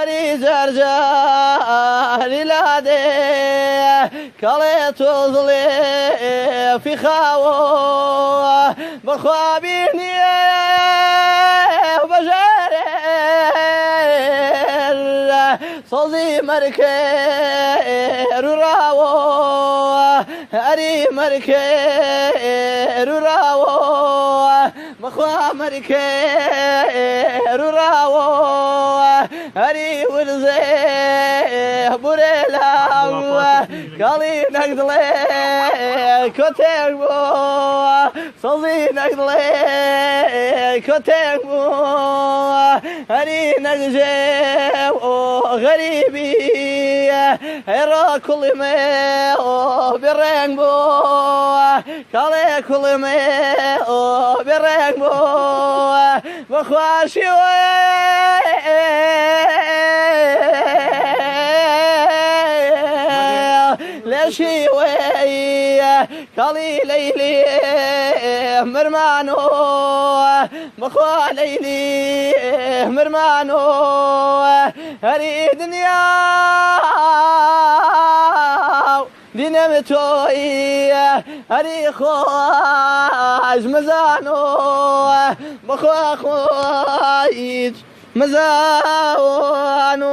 هری جرجاری لاده کلی توزلی فی خواو بخوابینی بجاره صوزی مرکه رو راو هری مرکه رو راو بخوا مرکه رو راو هری ورزه بورلا کالی نقدله کتک بو صوزی نقدله کتک بو هری نقجه غريبي هيرا كل ما برنگ بو كالي كل ما برنگ بو بخواشي لشي وي كالي ليلي مرمانو بخوا ليلي مرمانو هري دنيا دينامتوي هري خواج مزانو بخوا خواج مزانو